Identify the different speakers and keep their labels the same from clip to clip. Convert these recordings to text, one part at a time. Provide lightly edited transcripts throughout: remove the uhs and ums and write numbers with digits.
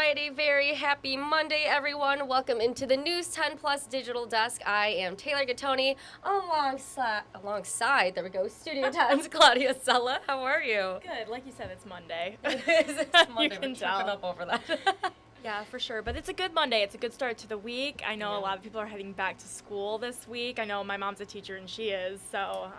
Speaker 1: right, a very happy Monday, everyone. Welcome into the News 10 Plus Digital Desk. I am Taylor Gattoni, alongside, there we go, Studio 10's Claudia Sella. How are you?
Speaker 2: Good. Like you said, it's Monday.
Speaker 1: It's Monday.
Speaker 2: You can
Speaker 1: We're
Speaker 2: tell.
Speaker 1: tripping up over that.
Speaker 2: Yeah, for sure. But it's a good Monday. It's a good start to the week. I know
Speaker 1: Yeah.
Speaker 2: a lot of people are heading back to school this week. I know my mom's a teacher and she is. So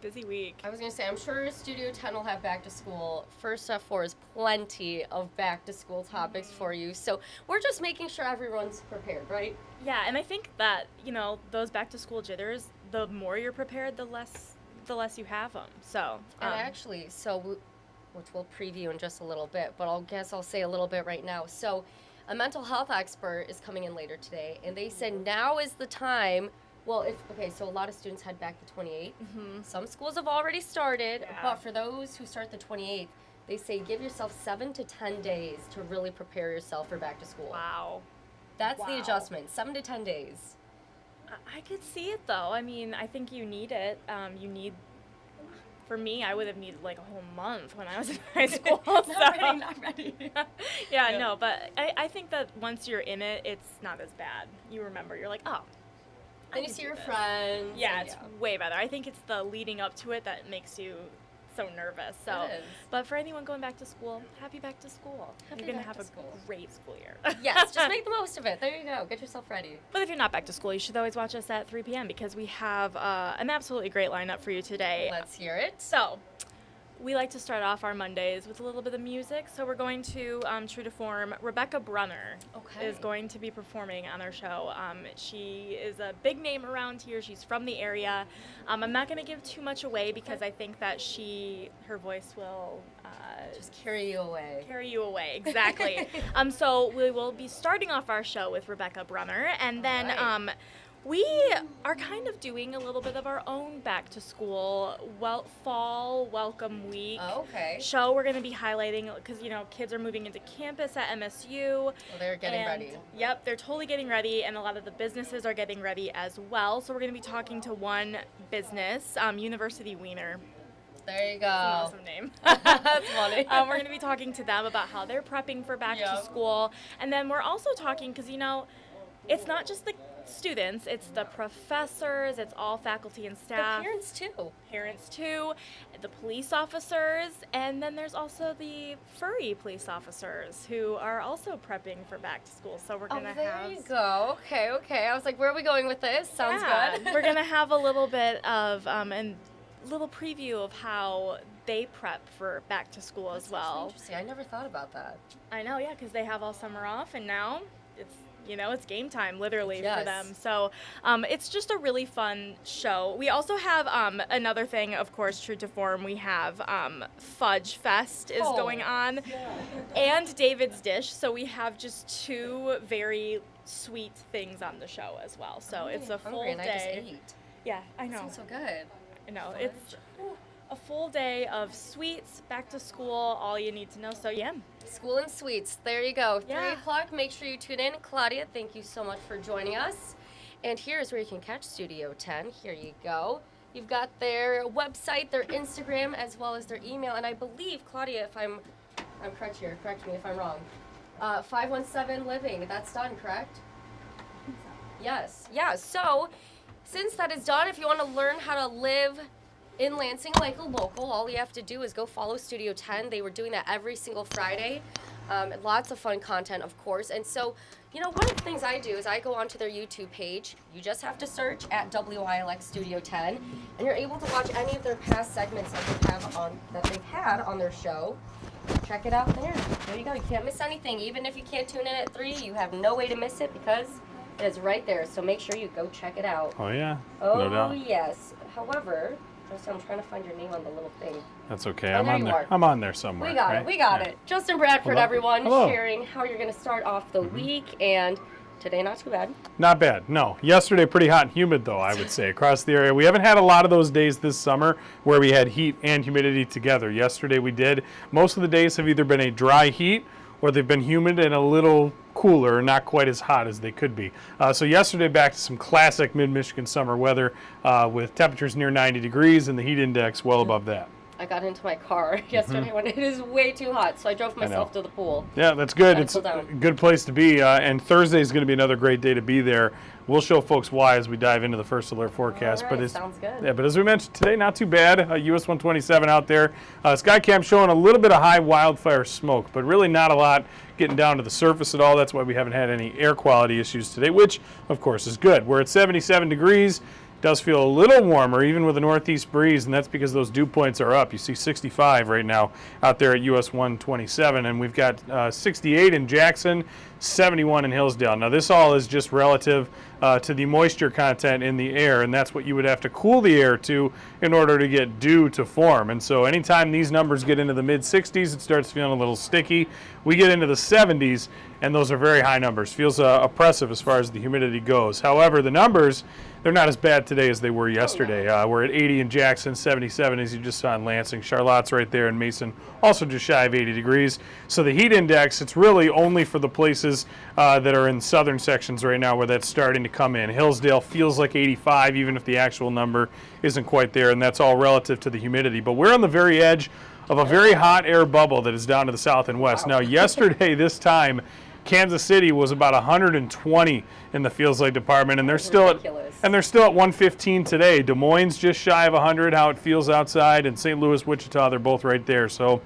Speaker 2: busy week.
Speaker 1: I was going to say, I'm sure Studio 10 will have back to school. First Stuff 4 is plenty of back to school topics for you. So we're just making sure everyone's prepared, right?
Speaker 2: Yeah, and I think that, those back to school jitters, the more you're prepared, the less you have them. So,
Speaker 1: And actually, which we'll preview in just a little bit, but I'll say a little bit right now. So a mental health expert is coming in later today, and they said now is the time. Well, so a lot of students head back the 28th.
Speaker 2: Mhm.
Speaker 1: Some schools have already started,
Speaker 2: Yeah.
Speaker 1: but for those who start the 28th, they say give yourself 7 to 10 days to really prepare yourself for back to school.
Speaker 2: wow.
Speaker 1: That's the
Speaker 2: Wow.
Speaker 1: adjustment, 7 to 10 days.
Speaker 2: I could see it though. I mean, I think you need it. For me, I would have needed like a whole month when I was in high school.
Speaker 1: Not ready.
Speaker 2: Yeah, no, but I think that once you're in it, it's not as bad. You remember, you're like, oh. I
Speaker 1: Then you
Speaker 2: can
Speaker 1: see
Speaker 2: do
Speaker 1: your
Speaker 2: this.
Speaker 1: friends.
Speaker 2: Yeah,
Speaker 1: and
Speaker 2: it's way better. I think it's the leading up to it that makes you so nervous. So,
Speaker 1: It is.
Speaker 2: but for anyone going back to school, happy back to school.
Speaker 1: Happy
Speaker 2: You're gonna
Speaker 1: back
Speaker 2: have
Speaker 1: to
Speaker 2: a
Speaker 1: school.
Speaker 2: great school year.
Speaker 1: Yes, just make the most of it. There you go. Get yourself ready.
Speaker 2: But if you're not back to school, you should always watch us at 3 p.m. because we have an absolutely great lineup for you today.
Speaker 1: Let's hear it.
Speaker 2: So, we like to start off our Mondays with a little bit of music. So we're going to, true to form, Rebecca Brunner is going to be performing on our show. She is a big name around here. She's from the area. I'm not going to give too much away because I think that her voice will
Speaker 1: Just carry you away.
Speaker 2: carry you away. Exactly. So we will be starting off our show with Rebecca Brunner, and then
Speaker 1: Alright.
Speaker 2: we are kind of doing a little bit of our own back to school fall welcome week
Speaker 1: Oh, okay.
Speaker 2: show. We're going to be highlighting because kids are moving into campus at MSU.
Speaker 1: Well, they're getting
Speaker 2: and,
Speaker 1: ready.
Speaker 2: Yep, they're totally getting ready, and a lot of the businesses are getting ready as well. So we're going to be talking to one business, University Wiener.
Speaker 1: There you go.
Speaker 2: That's an awesome name.
Speaker 1: That's funny.
Speaker 2: We're going to be talking to them about how they're prepping for back to
Speaker 1: Yep.
Speaker 2: school. And then we're also talking, because, it's not just the students, it's the professors, it's all faculty and
Speaker 1: The
Speaker 2: staff.
Speaker 1: parents too.
Speaker 2: The police officers, and then there's also the furry police officers who are also prepping for back to school. So we're going to
Speaker 1: there
Speaker 2: have...
Speaker 1: you go. Okay. I was like, where are we going with this? Sounds
Speaker 2: Yeah,
Speaker 1: good.
Speaker 2: We're going to have a little bit of a little preview of how they prep for back to school as well.
Speaker 1: Interesting. I never thought about that.
Speaker 2: I know, yeah, because they have all summer off, and now it's it's game time literally for
Speaker 1: Yes.
Speaker 2: them. So it's just a really fun show. We also have another thing, of course, true to form. We have Fudge Fest is going on, and David's Dish. So we have just two very sweet things on the show as well. So it's a full
Speaker 1: hungry, and
Speaker 2: day.
Speaker 1: I just ate.
Speaker 2: Yeah, I know.
Speaker 1: Sounds so good.
Speaker 2: I know. It's a full day of sweets, back to school, all you need to know. So yeah.
Speaker 1: School and sweets. There you go.
Speaker 2: Yeah.
Speaker 1: 3 o'clock. Make sure you tune in. Claudia, thank you so much for joining us. And here's where you can catch Studio 10. Here you go. You've got their website, their Instagram, as well as their email. And I believe, Claudia, if I'm correct here, correct me if I'm wrong. 517 Living. That's done, correct? Yes. Yeah. So, since that is done, if you want to learn how to live in Lansing like a local, all you have to do is go follow Studio 10. They were doing that every single Friday. Lots of fun content, of course. And so, one of the things I do is I go onto their YouTube page. You just have to search at WILX Studio 10, and you're able to watch any of their past segments that they've had on their show. Check it out there. There you go. You can't miss anything. Even if you can't tune in at 3, you have no way to miss it because it is right there. So make sure you go check it out.
Speaker 3: Oh, yeah.
Speaker 1: Oh,
Speaker 3: No doubt.
Speaker 1: yes. However, Justin, I'm trying to find your name on the little thing.
Speaker 3: That's okay.
Speaker 1: Oh,
Speaker 3: I'm
Speaker 1: there
Speaker 3: on
Speaker 1: you
Speaker 3: there.
Speaker 1: are.
Speaker 3: I'm on there somewhere.
Speaker 1: We got
Speaker 3: right?
Speaker 1: it. We got
Speaker 3: Yeah.
Speaker 1: it. Justin Bradford,
Speaker 3: Hello.
Speaker 1: everyone,
Speaker 3: Hello.
Speaker 1: sharing how you're going to start off the week. And today, not too bad.
Speaker 3: Not bad. No. Yesterday, pretty hot and humid, though, I would say, across the area. We haven't had a lot of those days this summer where we had heat and humidity together. Yesterday, we did. Most of the days have either been a dry heat or they've been humid and a little cooler, not quite as hot as they could be. So yesterday, back to some classic mid-Michigan summer weather with temperatures near 90 degrees and the heat index well above that.
Speaker 1: I got into my car yesterday when it is way too hot, so I drove myself to the pool.
Speaker 3: Yeah, that's good.
Speaker 1: Gotta
Speaker 3: It's
Speaker 1: cool
Speaker 3: a
Speaker 1: down.
Speaker 3: good place to be, and Thursday is going to be another great day to be there. We'll show folks why as we dive into the first alert forecast.
Speaker 1: All right, sounds good.
Speaker 3: Yeah, but as we mentioned today, not too bad. US 127 out there. Skycam showing a little bit of high wildfire smoke, but really not a lot getting down to the surface at all. That's why we haven't had any air quality issues today, which of course is good. We're at 77 degrees. Does feel a little warmer even with a northeast breeze, and that's because those dew points are up. You see 65 right now out there at US 127, and we've got 68 in Jackson, 71 in Hillsdale. Now this all is just relative to the moisture content in the air, and that's what you would have to cool the air to in order to get dew to form. And so anytime these numbers get into the mid 60s, it starts feeling a little sticky. We get into the 70s, and those are very high numbers. Feels oppressive as far as the humidity goes. However, the numbers, they're not as bad today as they were yesterday. We're at 80 in Jackson, 77 as you just saw in Lansing. Charlotte's right there in Mason, also just shy of 80 degrees. So the heat index, it's really only for the places that are in southern sections right now where that's starting to come in. Hillsdale feels like 85, even if the actual number isn't quite there, and that's all relative to the humidity. But we're on the very edge of a very hot air bubble that is down to the south and west. Now, yesterday, this time, Kansas City was about 120 in the feels like department, and they're still at 115 today. Des Moines just shy of 100, how it feels outside, and St. Louis, Wichita, they're both right there. So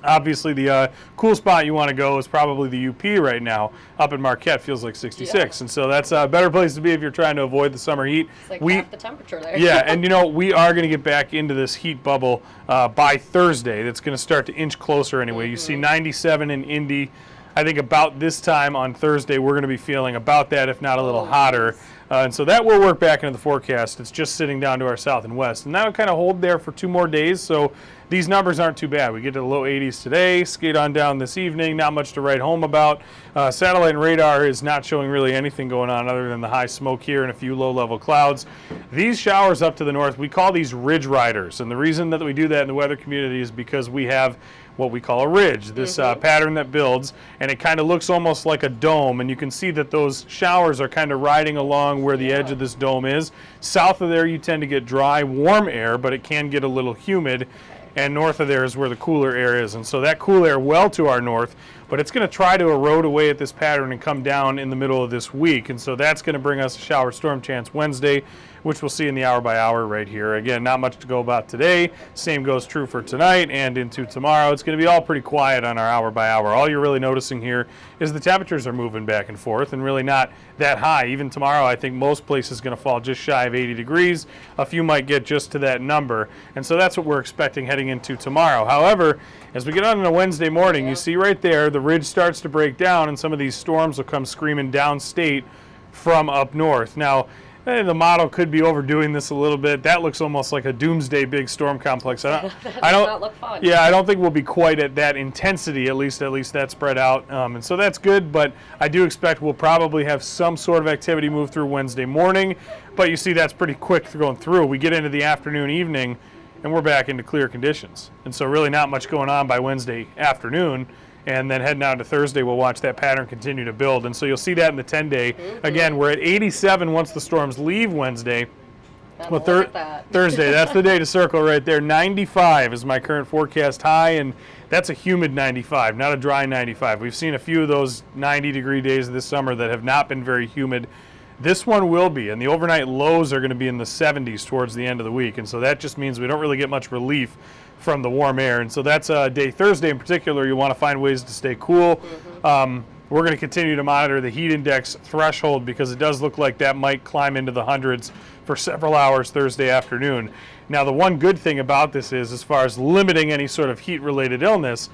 Speaker 3: obviously the cool spot you want to go is probably the UP right now. Up in Marquette feels like 66, and so that's a better place to be if you're trying to avoid the summer heat.
Speaker 1: It's like half the temperature there.
Speaker 3: Yeah, and you know, we are going to get back into this heat bubble by Thursday. That's going to start to inch closer anyway. You see 97 in Indy. I think about this time on Thursday, we're going to be feeling about that, if not a little hotter. And so that will work back into the forecast. It's just sitting down to our south and west. And that'll kind of hold there for 2 more days. So these numbers aren't too bad. We get to the low 80s today, skate on down this evening, not much to write home about. Satellite and radar is not showing really anything going on other than the high smoke here and a few low-level clouds. These showers up to the north, we call these ridge riders. And the reason that we do that in the weather community is because we have what we call a ridge, this pattern that builds, and it kind of looks almost like a dome, and you can see that those showers are kind of riding along where the edge of this dome is. South of there you tend to get dry, warm air, but it can get a little humid, and north of there is where the cooler air is, and so that cool air well to our north, but it's going to try to erode away at this pattern and come down in the middle of this week, and so that's going to bring us a shower storm chance Wednesday, which we'll see in the hour by hour right here. Again, not much to go about today. Same goes true for tonight and into tomorrow. It's going to be all pretty quiet on our hour by hour. All you're really noticing here is the temperatures are moving back and forth and really not that high. Even tomorrow, I think most places going to fall just shy of 80 degrees. A few might get just to that number. And so that's what we're expecting heading into tomorrow. However, as we get on a Wednesday morning, you see right there, the ridge starts to break down and some of these storms will come screaming downstate from up north. Now, the model could be overdoing this a little bit. That looks almost like a doomsday big storm complex. I don't
Speaker 1: not look fun.
Speaker 3: Yeah, I don't think we'll be quite at that intensity, at least that spread out. And so that's good, but I do expect we'll probably have some sort of activity move through Wednesday morning. But you see that's pretty quick going through. We get into the afternoon, evening, and we're back into clear conditions. And so really not much going on by Wednesday afternoon. And then heading out to Thursday, we'll watch that pattern continue to build. And so you'll see that in the 10-day. Again, we're at 87 once the storms leave Wednesday. Well, Thursday, that's the day to circle right there. 95 is my current forecast high, and that's a humid 95, not a dry 95. We've seen a few of those 90-degree days this summer that have not been very humid. This one will be, and the overnight lows are going to be in the 70s towards the end of the week. And so that just means we don't really get much relief from the warm air. And so that's day Thursday in particular. You want to find ways to stay cool. We're going to continue to monitor the heat index threshold because it does look like that might climb into the hundreds for several hours Thursday afternoon. Now, the one good thing about this is, as far as limiting any sort of heat-related illness,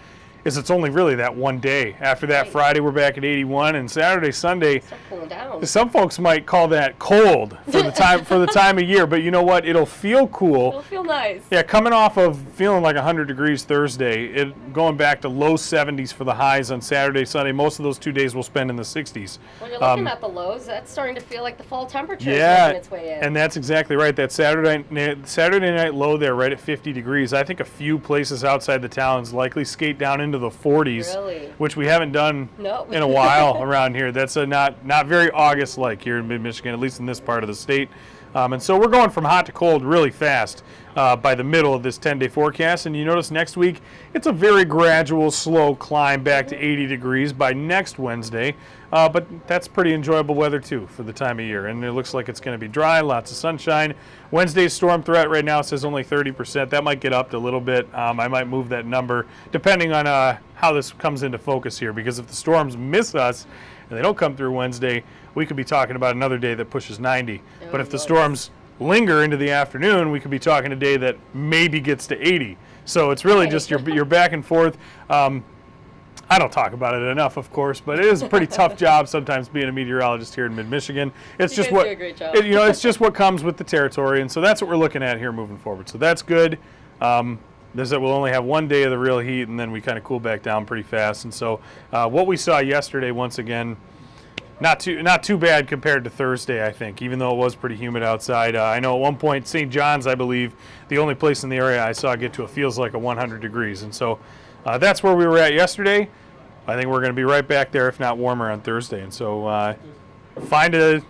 Speaker 3: is it's only really that one day. After that, Friday we're back at 81, and Saturday, Sunday,
Speaker 1: cooling down.
Speaker 3: Some folks might call that cold for the time of year, but you know what? It'll feel cool.
Speaker 1: It'll feel nice.
Speaker 3: Yeah, coming off of feeling like 100 degrees Thursday, going back to low 70s for the highs on Saturday, Sunday. Most of those 2 days we'll spend in the 60s.
Speaker 1: When you're looking at the lows, that's starting to feel like the fall temperature is
Speaker 3: Yeah,
Speaker 1: making its way in.
Speaker 3: and that's exactly right. That Saturday night low there, right at 50 degrees. I think a few places outside the towns likely skate down into into the 40s,
Speaker 1: Really?
Speaker 3: which we haven't done
Speaker 1: No.
Speaker 3: in a while around here. That's not very August-like here in mid-Michigan, at least in this part of the state. And so we're going from hot to cold really fast by the middle of this 10-day forecast. And you notice next week, it's a very gradual, slow climb back to 80 degrees by next Wednesday. But that's pretty enjoyable weather, too, for the time of year. And it looks like it's going to be dry, lots of sunshine. Wednesday's storm threat right now says only 30%. That might get upped a little bit. I might move that number depending on how this comes into focus here. Because if the storms miss us and they don't come through Wednesday, we could be talking about another day that pushes 90. But if the storms linger into the afternoon, we could be talking a day that maybe gets to 80. So it's really just you're back and forth. I don't talk about it enough, of course, but it is a pretty tough job sometimes being a meteorologist here in mid-Michigan. It's just what
Speaker 1: do a great job.
Speaker 3: it's just what comes with the territory, and so that's what we're looking at here moving forward. So that's good. There's that we'll only have one day of the real heat, and then we kind of cool back down pretty fast. And so what we saw yesterday, once again, not too bad compared to Thursday, I think, even though it was pretty humid outside. I know at one point, St. John's, I believe, the only place in the area I saw get to feels like 100 degrees. And so that's where we were at yesterday. I think we're going to be right back there, if not warmer, on Thursday. And so find a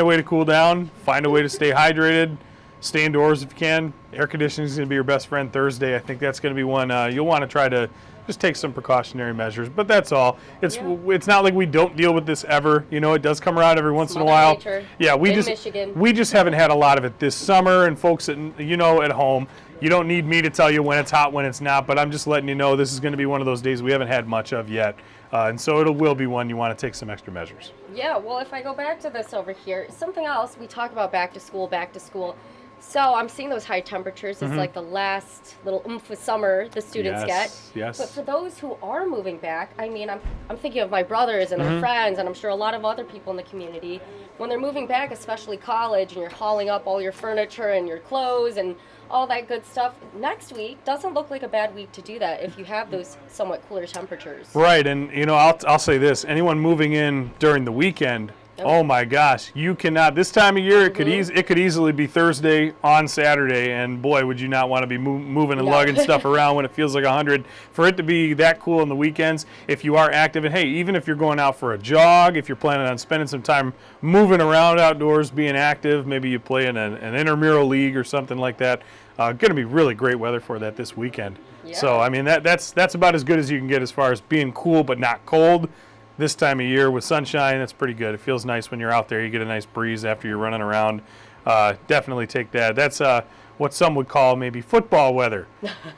Speaker 3: way to cool down, find a way to stay hydrated, stay indoors if you can. Air conditioning is going to be your best friend Thursday. I think that's going to be one you'll want to try to just take some precautionary measures. But that's all. It's not like we don't deal with this ever. You know, it does come around every once in a while.
Speaker 1: Nature.
Speaker 3: Yeah, we
Speaker 1: Michigan.
Speaker 3: just haven't had a lot of it this summer. And folks at home, you don't need me to tell you when it's hot, when it's not. But I'm just letting you know this is going to be one of those days we haven't had much of yet. And so it will be one you want to take some extra measures.
Speaker 1: Yeah, well, if I go back to this over here, something else, we talk about back to school. So I'm seeing those high temperatures. It's like the last little oomph of summer the students get.
Speaker 3: Yes.
Speaker 1: But for those who are moving back, I mean, I'm thinking of my brothers and their friends, and I'm sure a lot of other people in the community. When they're moving back, especially college, and you're hauling up all your furniture and your clothes and all that good stuff, next week doesn't look like a bad week to do that if you have those somewhat cooler temperatures.
Speaker 3: Right, and I'll say this: anyone moving in during the weekend, oh my gosh, you cannot. This time of year, it could easily be Thursday on Saturday, and boy, would you not want to be moving and lugging stuff around when it feels like 100. For it to be that cool on the weekends, if you are active, and hey, even if you're going out for a jog, if you're planning on spending some time moving around outdoors, being active, maybe you play in an intramural league or something like that. Going to be really great weather for that this weekend. Yeah. So I mean that's about as good as you can get as far as being cool but not cold. This time of year with sunshine, that's pretty good. It feels nice when you're out there. You get a nice breeze after you're running around. Definitely take that. That's what some would call maybe football weather,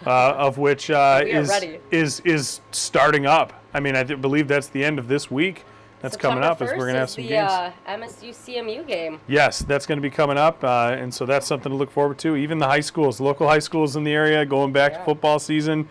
Speaker 3: of which is starting up. I mean, I believe that's the end of this week. That's coming up as we're going to have some games.
Speaker 1: MSU CMU game.
Speaker 3: Yes, that's going to be coming up, and so that's something to look forward to. Even the high schools, local high schools in the area, going back to football season.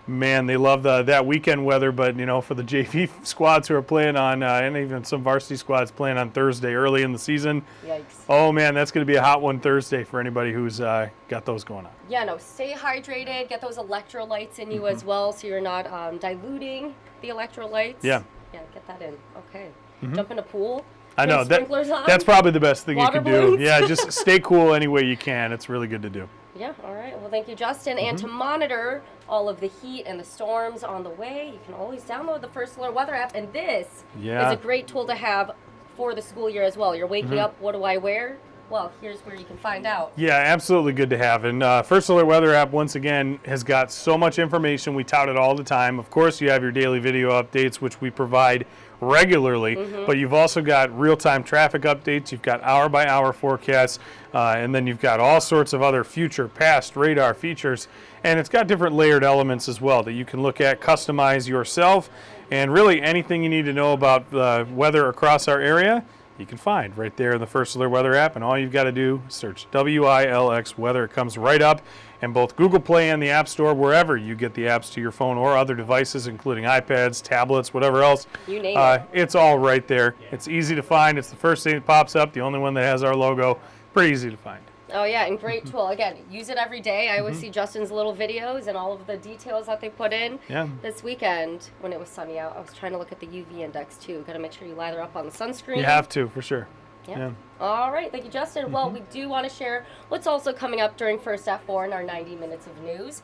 Speaker 3: Man, they love that weekend weather, but for the JV squads who are playing on, and even some varsity squads playing on Thursday early in the season.
Speaker 1: Yikes!
Speaker 3: Oh man, that's going to be a hot one Thursday for anybody who's got those going on.
Speaker 1: Yeah, no, stay hydrated, get those electrolytes in you as well, so you're not diluting the electrolytes.
Speaker 3: Yeah.
Speaker 1: Yeah, get that in. Okay. Jump in a pool.
Speaker 3: I know that's probably the best thing you can do. Yeah, just stay cool any way you can. It's really good to do.
Speaker 1: Yeah, all right. Well, thank you, Justin. And to monitor all of the heat and the storms on the way, you can always download the First Alert Weather app. And this is a great tool to have for the school year as well. You're waking up, what do I wear? Well, here's where you can find out. Yeah,
Speaker 3: absolutely good to have. And First Alert Weather app, once again, has got so much information. We tout it all the time. Of course, you have your daily video updates, which we provide regularly, but you've also got real-time traffic updates. You've got hour-by-hour forecasts, and then you've got all sorts of other future, past radar features. And it's got different layered elements as well that you can look at, customize yourself, and really anything you need to know about the weather across our area, you can find right there in the First Alert Weather app. And all you've got to do is search WILX Weather. It comes right up in both Google Play and the App Store, wherever you get the apps to your phone or other devices, including iPads, tablets, whatever else.
Speaker 1: You name it.
Speaker 3: It's all right there. It's easy to find. It's the first thing that pops up, the only one that has our logo. Pretty easy to find.
Speaker 1: Oh, yeah, and great tool. Again, use it every day. I always see Justin's little videos and all of the details that they put in.
Speaker 3: Yeah.
Speaker 1: This weekend, when it was sunny out, I was trying to look at the UV index, too. Got to make sure you lather up on the sunscreen.
Speaker 3: You have to, for sure.
Speaker 1: Yeah. All right. Thank you, Justin. Well, we do want to share what's also coming up during First at 4 in our 90 minutes of news.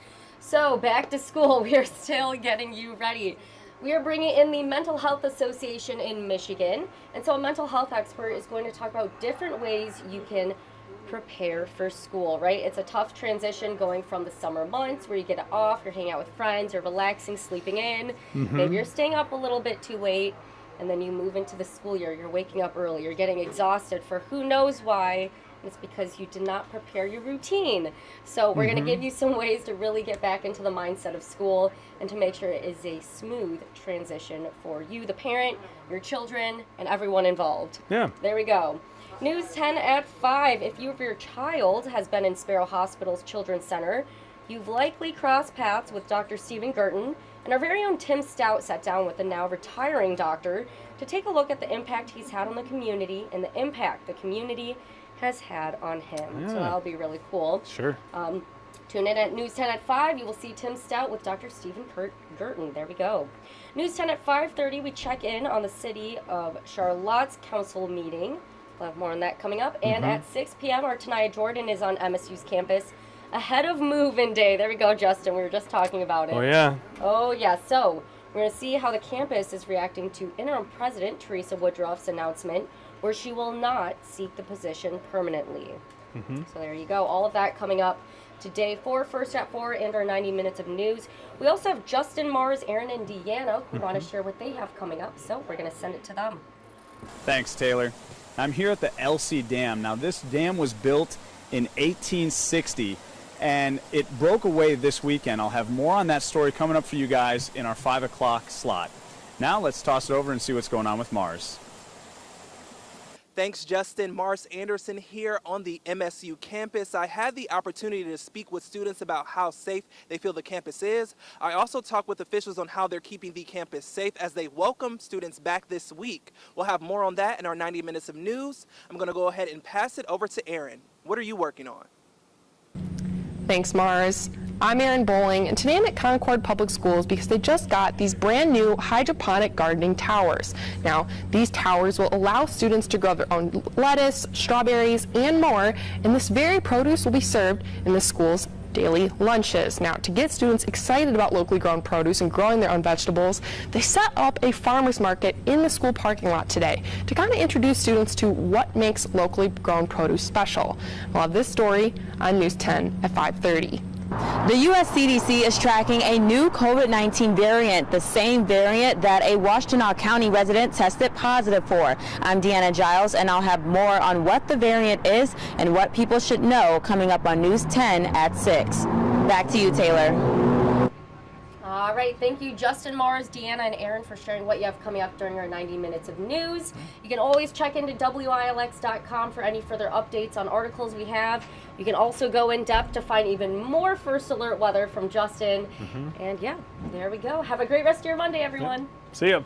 Speaker 1: So back to school, we are still getting you ready. We are bringing in the Mental Health Association in Michigan. And so a mental health expert is going to talk about different ways you can prepare for school, right? It's a tough transition going from the summer months where you get off, you're hanging out with friends, you're relaxing, sleeping in. Maybe you're staying up a little bit too late. And then you move into the school year, you're waking up early, you're getting exhausted for who knows why. It's because you did not prepare your routine. So we're going to give you some ways to really get back into the mindset of school and to make sure it is a smooth transition for you, the parent, your children, and everyone involved.
Speaker 3: Yeah.
Speaker 1: There we go. News 10 at 5. If you or your child has been in Sparrow Hospital's Children's Center, you've likely crossed paths with Dr. Stephen Gurton, and our very own Tim Stout sat down with the now retiring doctor to take a look at the impact he's had on the community and the impact the community has had on him.
Speaker 3: Yeah.
Speaker 1: So that'll be really cool.
Speaker 3: Sure.
Speaker 1: Tune in at News 10 at 5. You will see Tim Stout with Dr. Stephen Gurton. There we go. News 10 at 5:30, we check in on the City of Charlotte's council meeting. We'll have more on that coming up. And at 6 p.m., our Tanaya Jordan is on MSU's campus ahead of move-in day. There we go, Justin. We were just talking about it.
Speaker 3: Oh, yeah.
Speaker 1: Oh, yeah. So we're going to see how the campus is reacting to interim president Teresa Woodruff's announcement where she will not seek the position permanently. So there you go. All of that coming up today for First at 4 and our 90 minutes of news. We also have Justin, Mars, Aaron, and Deanna who want to share what they have coming up. So we're going to send it to them.
Speaker 4: Thanks, Taylor. I'm here at the LC Dam. Now, this dam was built in 1860, and it broke away this weekend. I'll have more on that story coming up for you guys in our 5 o'clock slot. Now, let's toss it over and see what's going on with Mars.
Speaker 5: Thanks, Justin. Mars Anderson here on the MSU campus. I had the opportunity to speak with students about how safe they feel the campus is. I also talked with officials on how they're keeping the campus safe as they welcome students back this week. We'll have more on that in our 90 minutes of news. I'm going to go ahead and pass it over to Aaron. What are you working on?
Speaker 6: Thanks, Mars. I'm Erin Bowling, and today I'm at Concord Public Schools because they just got these brand new hydroponic gardening towers. Now, these towers will allow students to grow their own lettuce, strawberries, and more, and this very produce will be served in the school's daily lunches. Now, to get students excited about locally grown produce and growing their own vegetables, they set up a farmer's market in the school parking lot today to kind of introduce students to what makes locally grown produce special. We'll have this story on News 10 at 5:30.
Speaker 7: The U.S. CDC is tracking a new COVID-19 variant, the same variant that a Washtenaw County resident tested positive for. I'm Deanna Giles, and I'll have more on what the variant is and what people should know coming up on News 10 at 6. Back to you, Taylor.
Speaker 1: All right, thank you, Justin, Mars, Deanna, and Aaron for sharing what you have coming up during our 90 minutes of news. You can always check into WILX.com for any further updates on articles we have. You can also go in depth to find even more First Alert weather from Justin. And yeah, there we go. Have a great rest of your Monday, everyone.
Speaker 3: See ya.